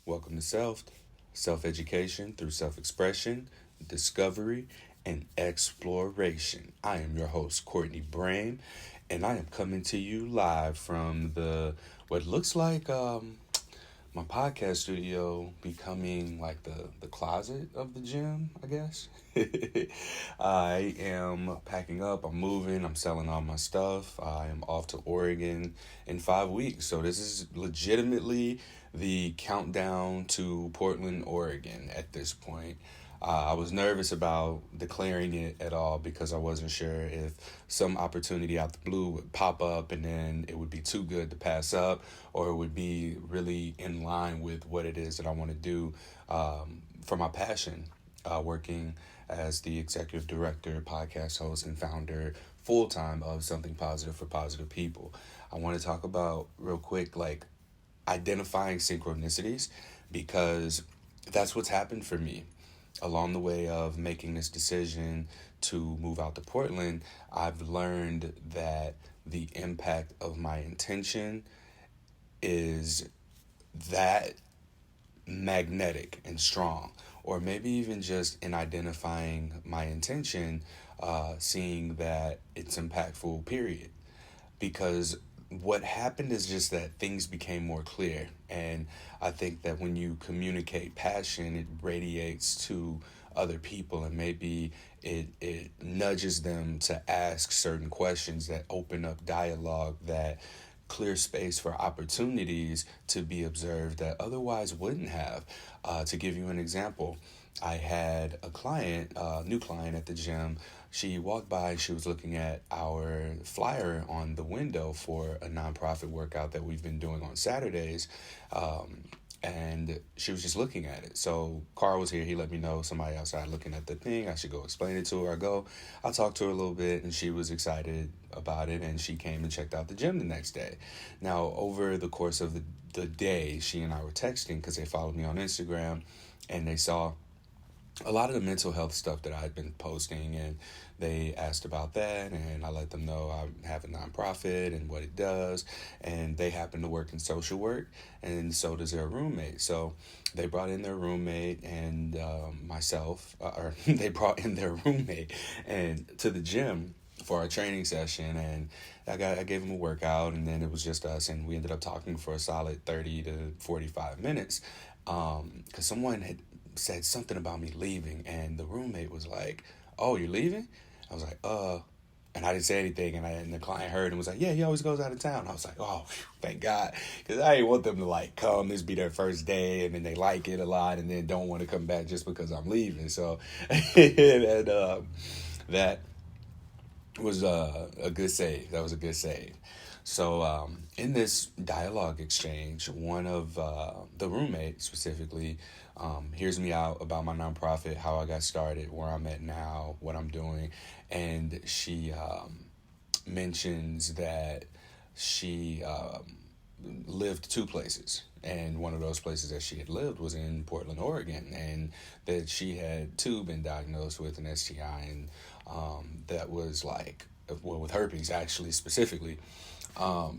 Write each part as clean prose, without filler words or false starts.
Welcome to self education through self expression, discovery, and exploration. I am your host, Courtney Brame, and I am coming to you live from the what looks like my podcast studio becoming like the closet of the gym, I guess. I am packing up, I'm moving, I'm selling all my stuff. I am off to Oregon in 5 weeks. So this is legitimately the countdown to Portland, Oregon at this point. I was nervous about declaring it at all because I wasn't sure if some opportunity out the blue would pop up and then it would be too good to pass up, or it would be really in line with what it is that I want to do for my passion, working as the executive director, podcast host, and founder full time of Something Positive for Positive People. I want to talk about real quick, like identifying synchronicities, because that's what's happened for me along the way of making this decision to move out to Portland. I've learned that the impact of my intention is that magnetic and strong, or maybe even just in identifying my intention, seeing that it's impactful, period. Because what happened is just that things became more clear. And I think that when you communicate passion, it radiates to other people, and maybe it nudges them to ask certain questions that open up dialogue, that clear space for opportunities to be observed that otherwise wouldn't have. To give you an example, I had a client, a new client at the gym. She walked by, she was looking at our flyer on the window for a nonprofit workout that we've been doing on Saturdays. And she was just looking at it. So Carl was here. He let me know somebody outside looking at the thing. I should go explain it to her. I talked to her a little bit, and she was excited about it. And she came and checked out the gym the next day. Now, over the course of the day, she and I were texting because they followed me on Instagram, and they saw a lot of the mental health stuff that I had been posting, and they asked about that, and I let them know I have a nonprofit and what it does, and they happen to work in social work, and so does their roommate. So they brought in their roommate and myself, or they brought in their roommate and to the gym for our training session, and I gave him a workout, and then it was just us, and we ended up talking for a solid 30 to 45 minutes, because someone had said something about me leaving, and the roommate was like, "Oh, you're leaving?" I was like, and I didn't say anything, and the client heard and was like, "Yeah, he always goes out of town." I was like, "Oh, phew, thank God," because I didn't want them to like come, this be their first day, and then they like it a lot, and then don't want to come back just because I'm leaving. So, and that was a good save. That was a good save. So in this dialogue exchange, one of the roommates specifically hears me out about my nonprofit, how I got started, where I'm at now, what I'm doing, and she mentions that she lived two places, and one of those places that she had lived was in Portland, Oregon, and that she had too been diagnosed with an STI, and that was like, well, with herpes actually specifically.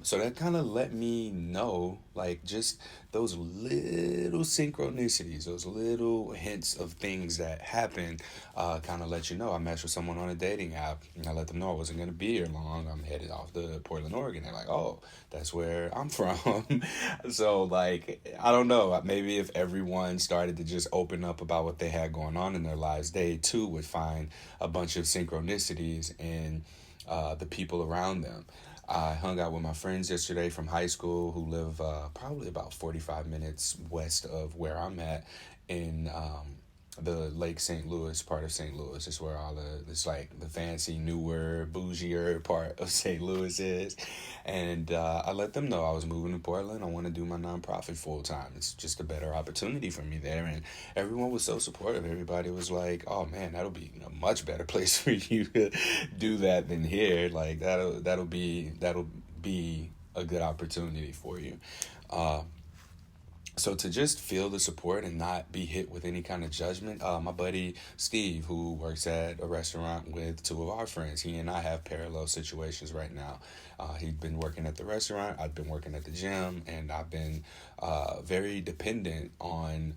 So that kind of let me know, like, just those little synchronicities, those little hints of things that happen, kind of let you know. I matched with someone on a dating app, and I let them know I wasn't going to be here long. I'm headed off to Portland, Oregon. They're like, "Oh, that's where I'm from." So, like, I don't know. Maybe if everyone started to just open up about what they had going on in their lives, they too would find a bunch of synchronicities in the people around them. I hung out with my friends yesterday from high school who live probably about 45 minutes west of where I'm at in the Lake St. Louis part of St. Louis. It's where it's like the fancy, newer, bougier part of St. Louis is. And I let them know I was moving to Portland. I want to do my nonprofit full time. It's just a better opportunity for me there. And everyone was so supportive. Everybody was like, "Oh man, that'll be a much better place for you to do that than here. Like that'll be a good opportunity for you." So to just feel the support and not be hit with any kind of judgment, my buddy Steve, who works at a restaurant with two of our friends, he and I have parallel situations right now. He'd been working at the restaurant, I've been working at the gym, and I've been very dependent on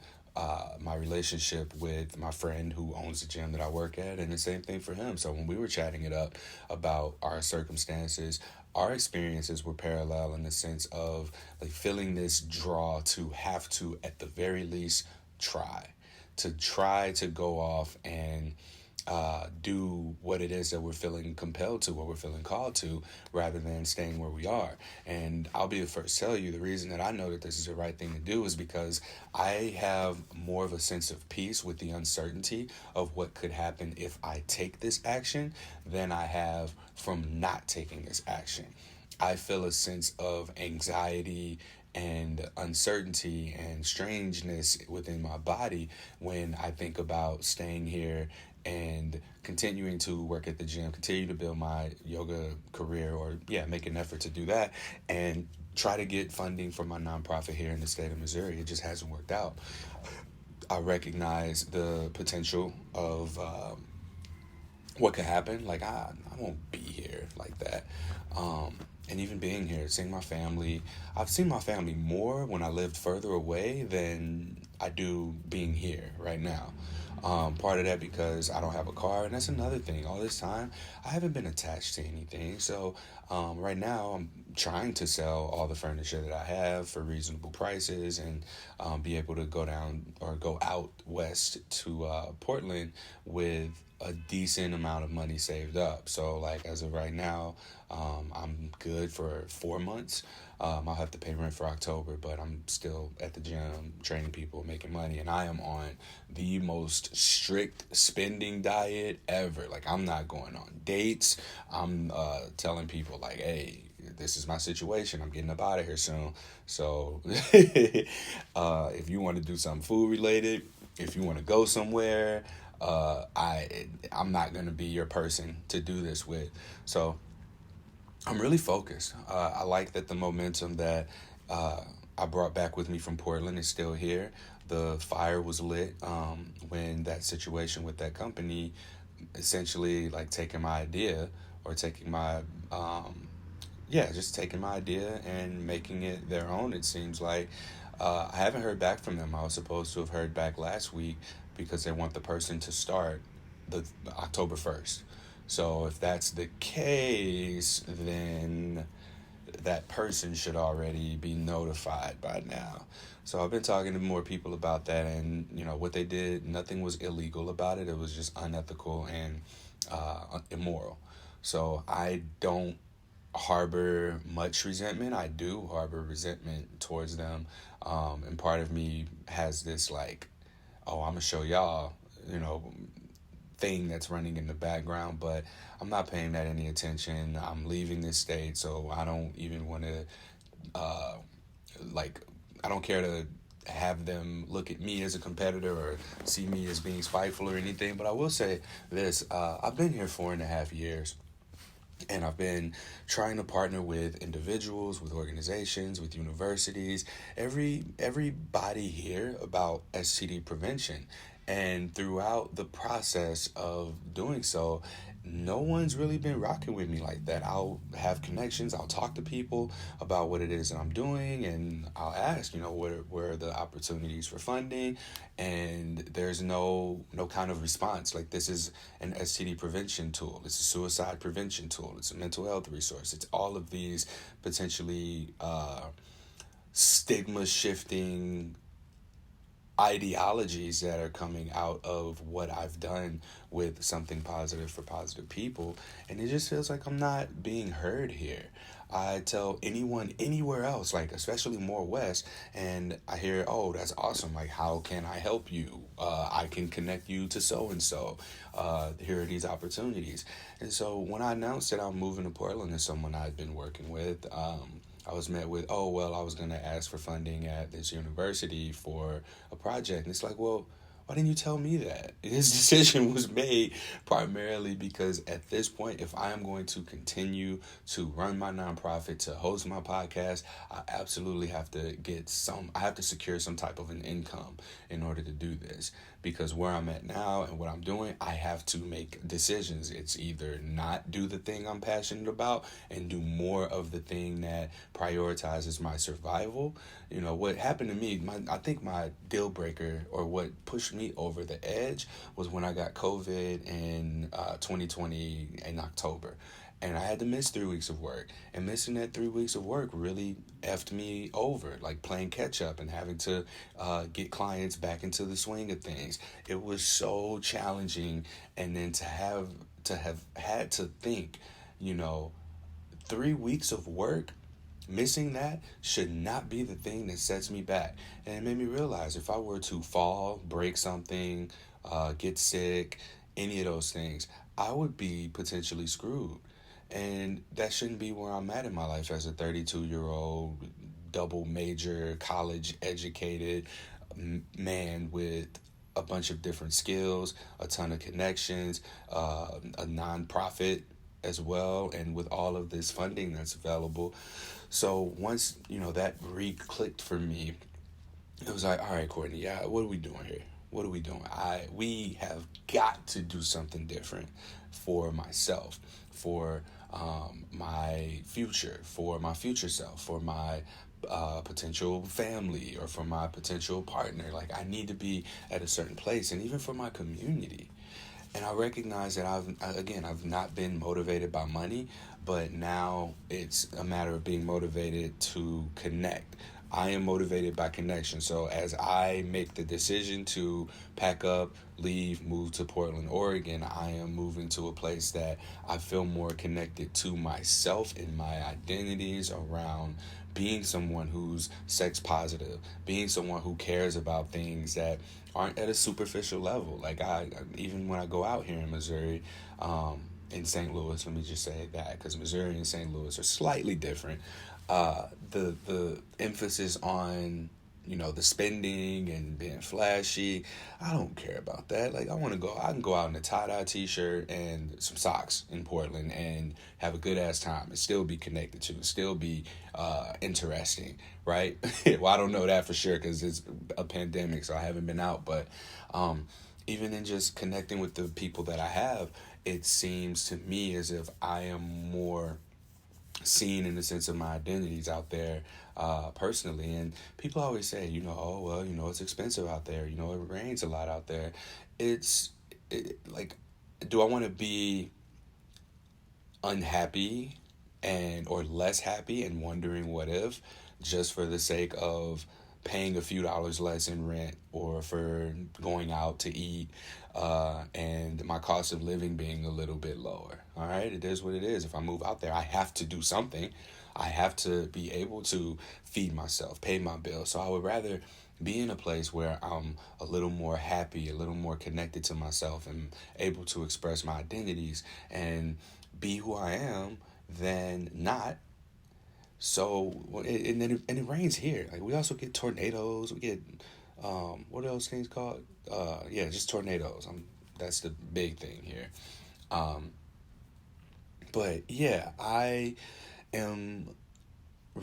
my relationship with my friend who owns the gym that I work at, and the same thing for him. So when we were chatting it up about our circumstances, our experiences were parallel in the sense of like feeling this draw to have to, at the very least, try to go off and do what it is that we're feeling compelled to, what we're feeling called to, rather than staying where we are. And I'll be the first to tell you the reason that I know that this is the right thing to do is because I have more of a sense of peace with the uncertainty of what could happen if I take this action than I have from not taking this action. I feel a sense of anxiety and uncertainty and strangeness within my body when I think about staying here and continuing to work at the gym, continue to build my yoga career, or make an effort to do that and try to get funding for my nonprofit here in the state of Missouri. It just hasn't worked out. I recognize the potential of what could happen. Like I won't be here like that. And even being here, seeing my family, I've seen my family more when I lived further away than I do being here right now. Part of that because I don't have a car, and that's another thing. All this time, I haven't been attached to anything. So right now, I'm trying to sell all the furniture that I have for reasonable prices and be able to go down or go out west to Portland with a decent amount of money saved up. So like as of right now, I'm good for 4 months. I'll have to pay rent for October, but I'm still at the gym training people, making money, and I am on the most strict spending diet ever. Like I'm not going on dates. I'm telling people like, hey, this is my situation. I'm getting up out of here soon. So if you want to do something food related, if you want to go somewhere, I'm not gonna be your person to do this with. So I'm really focused. I like that the momentum that I brought back with me from Portland is still here. The fire was lit when that situation with that company essentially like taking my idea or taking my just taking my idea and making it their own. It seems like I haven't heard back from them. I was supposed to have heard back last week because they want the person to start the October 1st. So if that's the case, then that person should already be notified by now. So I've been talking to more people about that, and what they did, nothing was illegal about it. It was just unethical and immoral. So I don't harbor much resentment. I do harbor resentment towards them, and part of me has this like, oh, I'm gonna show y'all, thing that's running in the background, but I'm not paying that any attention. I'm leaving this state, so I don't even want to, I don't care to have them look at me as a competitor or see me as being spiteful or anything. But I will say this, I've been here 4.5 years. And I've been trying to partner with individuals, with organizations, with universities, everybody here about STD prevention. And throughout the process of doing so, no one's really been rocking with me like that. I'll have connections. I'll talk to people about what it is that I'm doing, and I'll ask, where are the opportunities for funding? And there's no kind of response. Like, this is an STD prevention tool. It's a suicide prevention tool. It's a mental health resource. It's all of these potentially stigma shifting ideologies that are coming out of what I've done with something positive for positive people, and it just feels like I'm not being heard here. I tell anyone anywhere else, like especially more west, and I hear, oh, that's awesome, like how can I help you? I can connect you to so and so. Here are these opportunities. And so when I announced that I'm moving to Portland and someone I'd been working with, I was met with, I was going to ask for funding at this university for a project. And it's like, well, Why didn't you tell me that? This decision was made primarily because at this point, if I am going to continue to run my nonprofit, to host my podcast, I absolutely have to I have to secure some type of an income in order to do this. Because where I'm at now and what I'm doing, I have to make decisions. It's either not do the thing I'm passionate about and do more of the thing that prioritizes my survival. You know, what happened to me, I think my deal breaker, or what pushed me over the edge, was when I got COVID in 2020 in October. And I had to miss 3 weeks of work. And missing that 3 weeks of work really effed me over, like playing catch up and having to get clients back into the swing of things. It was so challenging. And then to have had to think, you know, 3 weeks of work, missing that should not be the thing that sets me back. And it made me realize if I were to fall, break something, get sick, any of those things, I would be potentially screwed. And that shouldn't be where I'm at in my life as a 32-year-old, double major, college educated man with a bunch of different skills, a ton of connections, a nonprofit as well, and with all of this funding that's available. So once, that re-clicked for me, it was like, all right, Courtney, yeah, what are we doing here? What are we doing? We have got to do something different for myself, for my future, for my future self, for my potential family, or for my potential partner. Like, I need to be at a certain place, and even for my community. And I recognize that I've not been motivated by money, but now it's a matter of being motivated to connect. I am motivated by connection. So as I make the decision to pack up, leave, move to Portland, Oregon, I am moving to a place that I feel more connected to myself and my identities around being someone who's sex positive, being someone who cares about things that aren't at a superficial level. Like, even when I go out here in Missouri, in St. Louis, let me just say that, because Missouri and St. Louis are slightly different. The emphasis on, the spending and being flashy, I don't care about that. Like, I can go out in a tie-dye t-shirt and some socks in Portland and have a good ass time and still be connected to, still be interesting, right? Well, I don't know that for sure because it's a pandemic, so I haven't been out, but even in just connecting with the people that I have, it seems to me as if I am more seen in the sense of my identities out there personally. And people always say, oh, well, it's expensive out there. It rains a lot out there. Like, do I want to be unhappy or less happy and wondering what if, just for the sake of paying a few dollars less in rent, or for going out to eat, and my cost of living being a little bit lower? All right, it is what it is. If I move out there, I have to do something. I have to be able to feed myself, pay my bills. So I would rather be in a place where I'm a little more happy, a little more connected to myself, and able to express my identities and be who I am, than not. So, and it rains here. Like, we also get tornadoes. We get what are those things called? Yeah, just tornadoes. That's the big thing here. But yeah, I am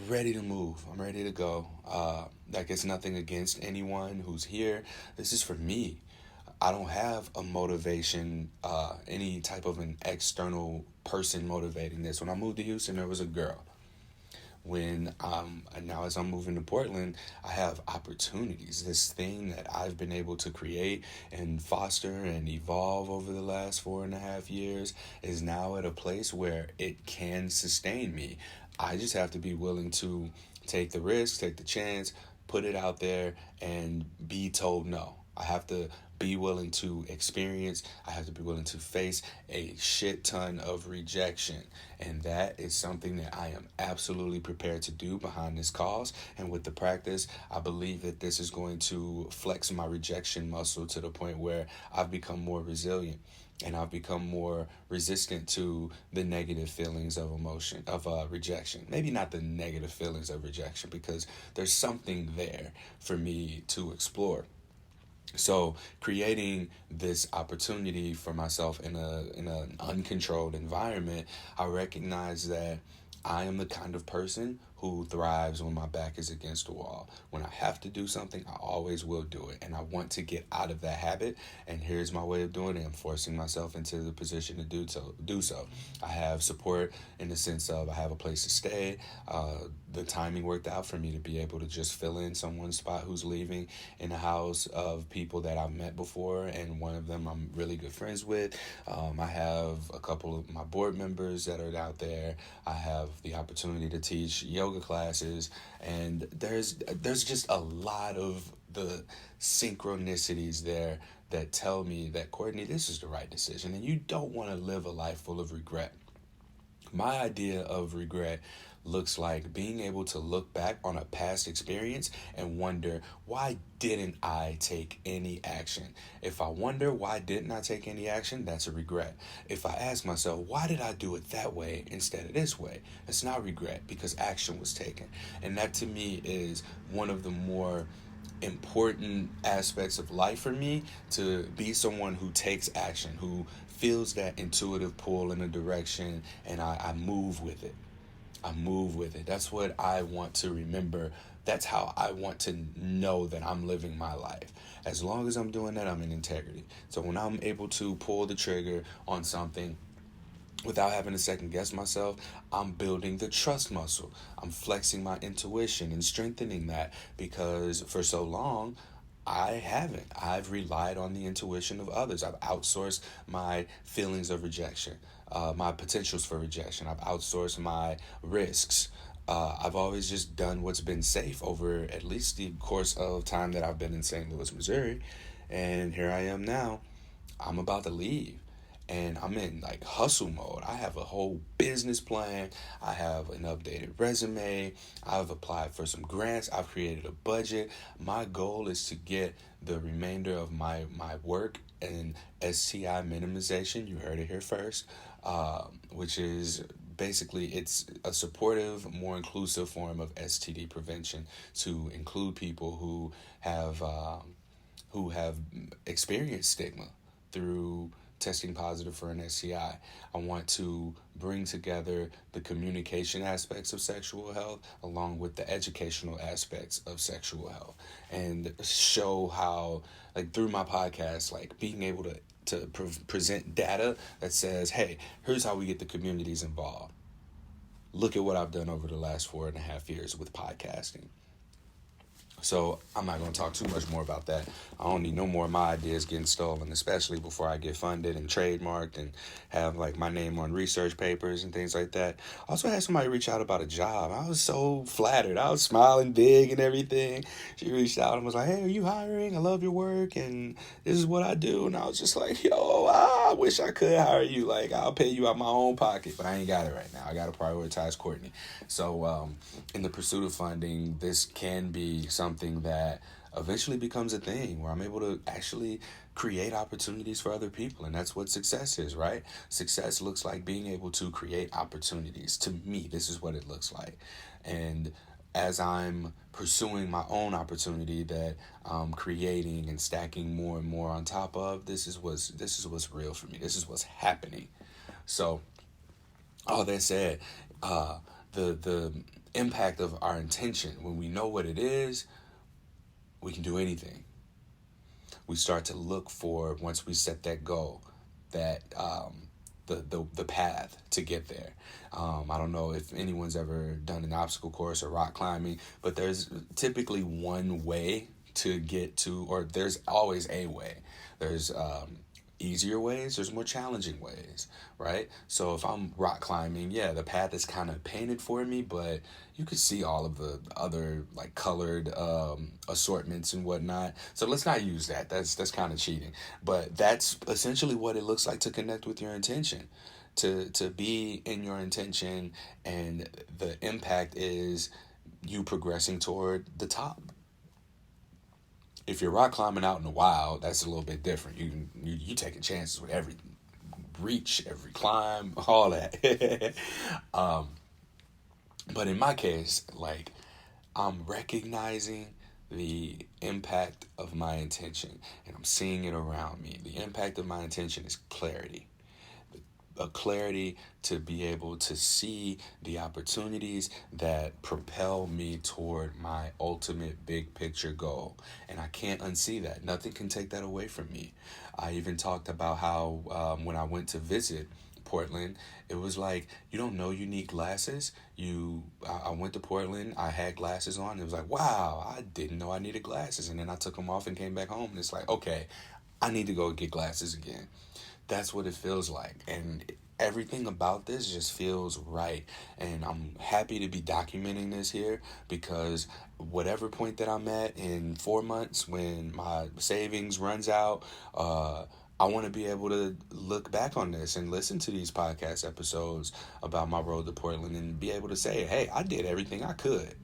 ready to move. I'm ready to go. Like, it's nothing against anyone who's here. This is for me. I don't have a motivation, any type of an external person motivating this. When I moved to Houston, there was a girl. And now as I'm moving to Portland, I have opportunities. This thing that I've been able to create and foster and evolve over the last 4.5 years is now at a place where it can sustain me. I just have to be willing to take the risk, take the chance, put it out there, and be told no. I have to be willing to experience, I have to be willing to face a shit ton of rejection. And that is something that I am absolutely prepared to do behind this cause. And with the practice, I believe that this is going to flex my rejection muscle to the point where I've become more resilient. And I've become more resistant to the negative feelings of rejection. Maybe not the negative feelings of rejection, because there's something there for me to explore. So creating this opportunity for myself in an uncontrolled environment, I recognize that I am the kind of person who thrives when my back is against the wall. When I have to do something, I always will do it. And I want to get out of that habit. And here's my way of doing it. I'm forcing myself into the position to do so. I have support in the sense of I have a place to stay. The timing worked out for me to be able to just fill in someone's spot who's leaving in a house of people that I've met before, and one of them I'm really good friends with. I have a couple of my board members that are out there. I have the opportunity to teach yoga classes, and there's just a lot of the synchronicities there that tell me that, Courtney, this is the right decision, and you don't want to live a life full of regret. My idea of regret looks like being able to look back on a past experience and wonder, why didn't I take any action? If I wonder why didn't I take any action, that's a regret. If I ask myself, why did I do it that way instead of this way, it's not regret, because action was taken. And that to me is one of the more important aspects of life for me, to be someone who takes action, who feels that intuitive pull in a direction, and I move with it. I move with it. That's what I want to remember. That's how I want to know that I'm living my life. As long as I'm doing that, I'm in integrity. So when I'm able to pull the trigger on something without having to second guess myself, I'm building the trust muscle. I'm flexing my intuition and strengthening that, because for so long, I haven't. I've relied on the intuition of others. I've outsourced my feelings of rejection, my potentials for rejection. I've outsourced my risks. I've always just done what's been safe over at least the course of time that I've been in St. Louis, Missouri. And here I am now. I'm about to leave. And I'm in like hustle mode. I have a whole business plan. I have an updated resume. I've applied for some grants. I've created a budget. My goal is to get the remainder of my work in STI minimization. You heard it here first, which is basically, it's a supportive, more inclusive form of STD prevention to include people who have experienced stigma through testing positive for an STI. I want to bring together the communication aspects of sexual health along with the educational aspects of sexual health, and show how, like through my podcast, like being able to present data that says, hey, here's how we get the communities involved. Look at what I've done over the last 4.5 years with podcasting. So I'm not going to talk too much more about that. I don't need no more of my ideas getting stolen, especially before I get funded and trademarked and have like my name on research papers and things like that. I also had somebody reach out about a job. I was so flattered. I was smiling big and everything. She reached out and was like, hey, are you hiring? I love your work and this is what I do. And I was just like, yo, I wish I could hire you. Like, I'll pay you out my own pocket, but I ain't got it right now. I got to prioritize Courtney. So in the pursuit of funding, this can be something that eventually becomes a thing where I'm able to actually create opportunities for other people. And that's what success is, right? Success looks like being able to create opportunities. To me, this is what it looks like. And as I'm pursuing my own opportunity that I'm creating and stacking more and more on top of, this is what's real for me. This is what's happening. So all that said, the impact of our intention, when we know what it is, we can do anything. We start to look for, once we set that goal, that the path to get there. I don't know if anyone's ever done an obstacle course or rock climbing, but there's typically one way to get to, or there's always a way. There's easier ways, there's more challenging ways, right? So if I'm rock climbing, yeah, the path is kind of painted for me, but you could see all of the other like colored assortments and whatnot. So let's not use that. That's kind of cheating. But that's essentially what it looks like to connect with your intention, to be in your intention, and the impact is you progressing toward the top. If you're rock climbing out in the wild, that's a little bit different. You taking chances with every reach, every climb, all that. But in my case, like, I'm recognizing the impact of my intention, and I'm seeing it around me. The impact of my intention is clarity. A clarity to be able to see the opportunities that propel me toward my ultimate big picture goal. And I can't unsee that. Nothing can take that away from me. I even talked about how when I went to visit Portland, it was like, you don't know you need glasses. I went to Portland, I had glasses on. It was like, wow, I didn't know I needed glasses. And then I took them off and came back home. And it's like, okay, I need to go get glasses again. That's what it feels like. And everything about this just feels right. And I'm happy to be documenting this here because whatever point that I'm at in 4 months when my savings runs out, I want to be able to look back on this and listen to these podcast episodes about my road to Portland and be able to say, hey, I did everything I could.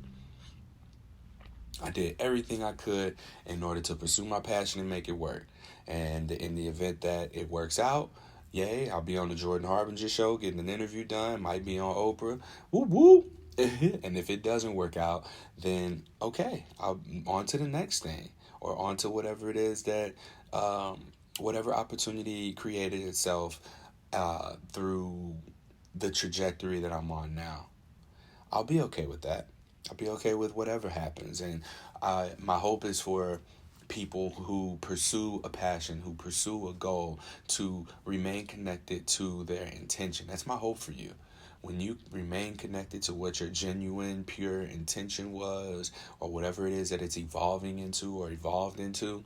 I did everything I could in order to pursue my passion and make it work. And in the event that it works out, yay, I'll be on the Jordan Harbinger show getting an interview done, might be on Oprah. Woo woo. And if it doesn't work out, then okay, I'll on to the next thing or on to whatever it is that whatever opportunity created itself through the trajectory that I'm on now. I'll be okay with that. I'll be okay with whatever happens. And my hope is for people who pursue a passion, who pursue a goal, to remain connected to their intention. That's my hope for you. When you remain connected to what your genuine, pure intention was, or whatever it is that it's evolving into or evolved into,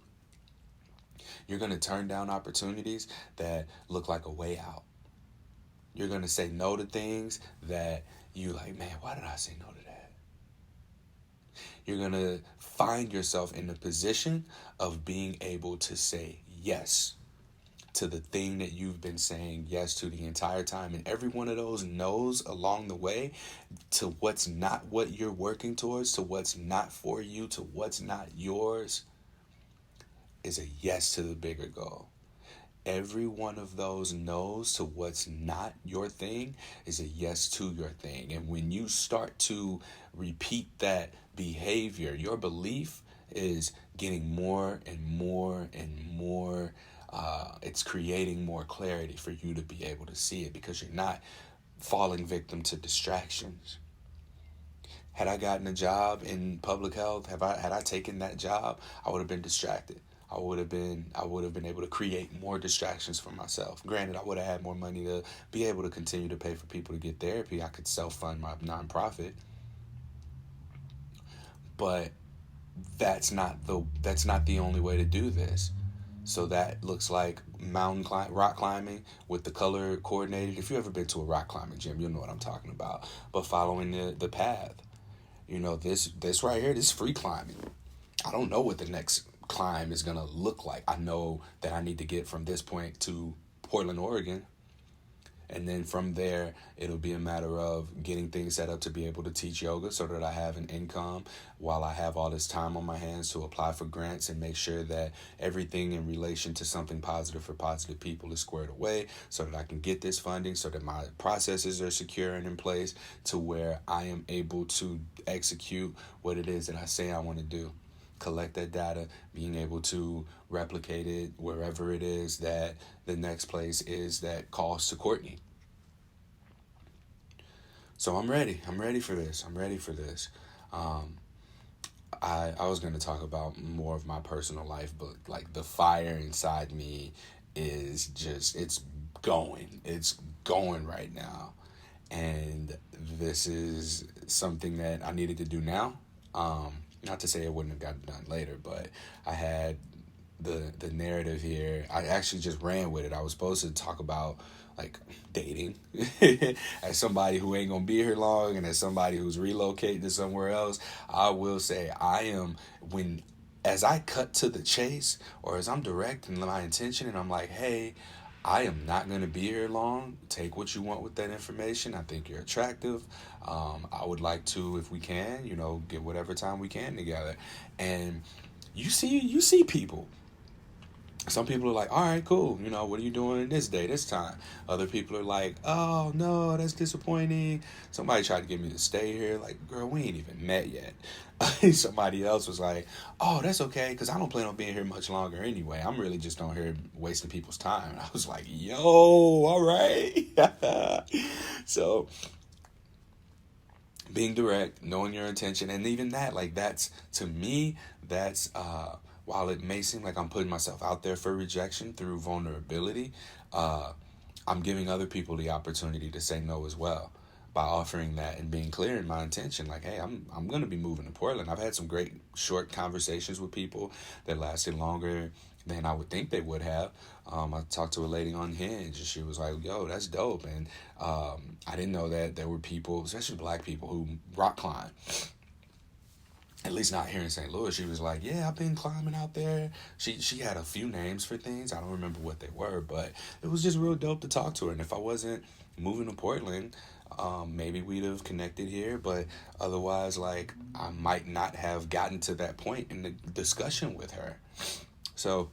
you're going to turn down opportunities that look like a way out. You're going to say no to things that you like, man, why did I say no to that? You're going to find yourself in the position of being able to say yes to the thing that you've been saying yes to the entire time. And every one of those no's along the way to what's not what you're working towards, to what's not for you, to what's not yours, is a yes to the bigger goal. Every one of those no's to what's not your thing is a yes to your thing. And when you start to repeat that behavior, your belief is getting more and more and more. It's creating more clarity for you to be able to see it because you're not falling victim to distractions. Had I gotten a job in public health, had I taken that job, I would have been distracted. I would have been able to create more distractions for myself. Granted, I would have had more money to be able to continue to pay for people to get therapy. I could self-fund my nonprofit. But that's not the only way to do this. So that looks like rock climbing with the color coordinated. If you've ever been to a rock climbing gym, you'll know what I'm talking about. But following the path. You know, this right here, this free climbing. I don't know what the next climb is going to look like. I know that I need to get from this point to Portland, Oregon. And then from there, it'll be a matter of getting things set up to be able to teach yoga so that I have an income while I have all this time on my hands to apply for grants and make sure that everything in relation to something positive for positive people is squared away so that I can get this funding, so that my processes are secure and in place to where I am able to execute what it is that I say I want to do. Collect that data, being able to replicate it wherever it is that the next place is that calls to Courtney. So I'm ready. I'm ready for this. I was going to talk about more of my personal life, but like the fire inside me is just, it's going right now. And this is something that I needed to do now. Not to say it wouldn't have gotten done later, but I had the narrative here. I actually just ran with it. I was supposed to talk about like dating as somebody who ain't gonna be here long and as somebody who's relocating to somewhere else. I will say as I cut to the chase, or as I'm directing my intention and I'm like, hey, I am not going to be here long. Take what you want with that information. I think you're attractive. I would like to, if we can, get whatever time we can together. And you see people. Some people are like, all right, cool. What are you doing this day, this time? Other people are like, oh, no, that's disappointing. Somebody tried to get me to stay here. Like, girl, we ain't even met yet. Somebody else was like, oh, that's okay, because I don't plan on being here much longer anyway. I'm really just on here wasting people's time. And I was like, yo, all right. So being direct, knowing your intention, and even that, like, that's, to me, that's while it may seem like I'm putting myself out there for rejection through vulnerability, uh I'm giving other people the opportunity to say no as well, by offering that and being clear in my intention. Like, hey, I'm gonna be moving to Portland. I've had some great short conversations with people that lasted longer than I would think they would have. I talked to a lady on Hinge, and she was like, yo, that's dope. And I didn't know that there were people, especially black people, who rock climb. At least not here in St. Louis. She was like, yeah, I've been climbing out there. She had a few names for things. I don't remember what they were, but it was just real dope to talk to her. And if I wasn't moving to Portland, maybe we'd have connected here. But otherwise, like, I might not have gotten to that point in the discussion with her. So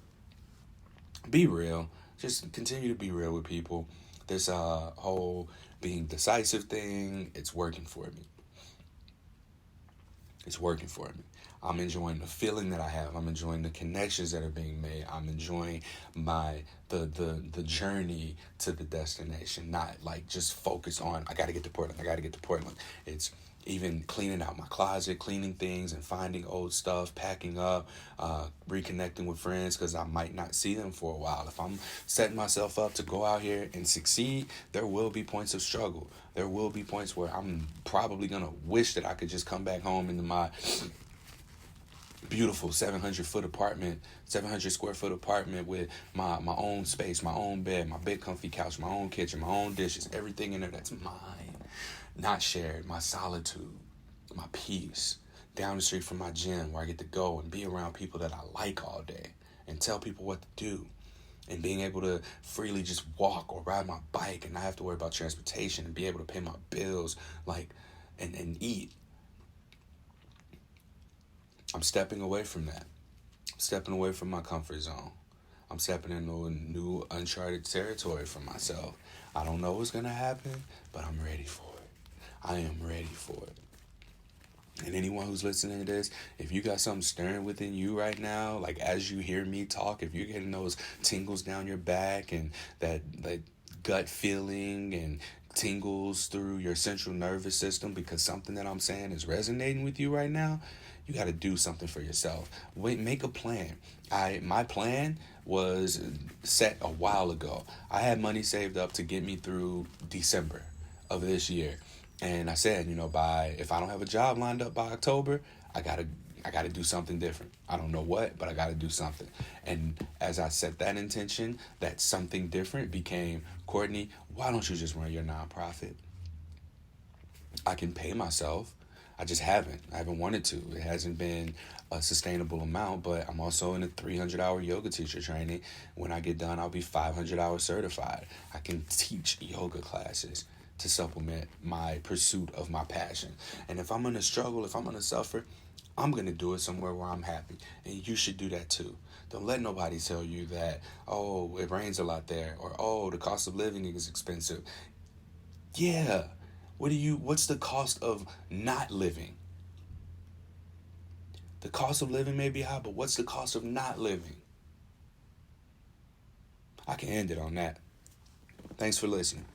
be real. Just continue to be real with people. This whole being decisive thing, it's working for me. It's working for me. I'm enjoying the feeling that I have. I'm enjoying the connections that are being made. I'm enjoying the journey to the destination. Not like just focus on, I got to get to Portland. I got to get to Portland. It's even cleaning out my closet, cleaning things and finding old stuff, packing up, reconnecting with friends because I might not see them for a while. If I'm setting myself up to go out here and succeed, there will be points of struggle. There will be points where I'm probably going to wish that I could just come back home into my beautiful 700 square foot apartment with my own space, my own bed, my big comfy couch, my own kitchen, my own dishes, everything in there that's mine, not shared, my solitude, my peace, down the street from my gym where I get to go and be around people that I like all day and tell people what to do, and being able to freely just walk or ride my bike and not have to worry about transportation and be able to pay my bills, like, and eat. I'm stepping away from that. I'm stepping away from my comfort zone. I'm stepping into a new uncharted territory for myself. I don't know what's going to happen, but I'm ready for it. I am ready for it. And anyone who's listening to this, if you got something stirring within you right now, like as you hear me talk, if you're getting those tingles down your back and that gut feeling and tingles through your central nervous system because something that I'm saying is resonating with you right now, you got to do something for yourself. Wait, make a plan. My plan was set a while ago. I had money saved up to get me through December of this year. And I said, if I don't have a job lined up by October, I gotta do something different. I don't know what, but I gotta do something. And as I set that intention, that something different became, Courtney, why don't you just run your nonprofit? I can pay myself. I just haven't. I haven't wanted to. It hasn't been a sustainable amount, but I'm also in a 300-hour yoga teacher training. When I get done, I'll be 500 hours certified. I can teach yoga classes to supplement my pursuit of my passion. And if I'm going to struggle, if I'm going to suffer, I'm going to do it somewhere where I'm happy. And you should do that too. Don't let nobody tell you that, oh, it rains a lot there, or, oh, the cost of living is expensive. Yeah. What's the cost of not living? The cost of living may be high, but what's the cost of not living? I can end it on that. Thanks for listening.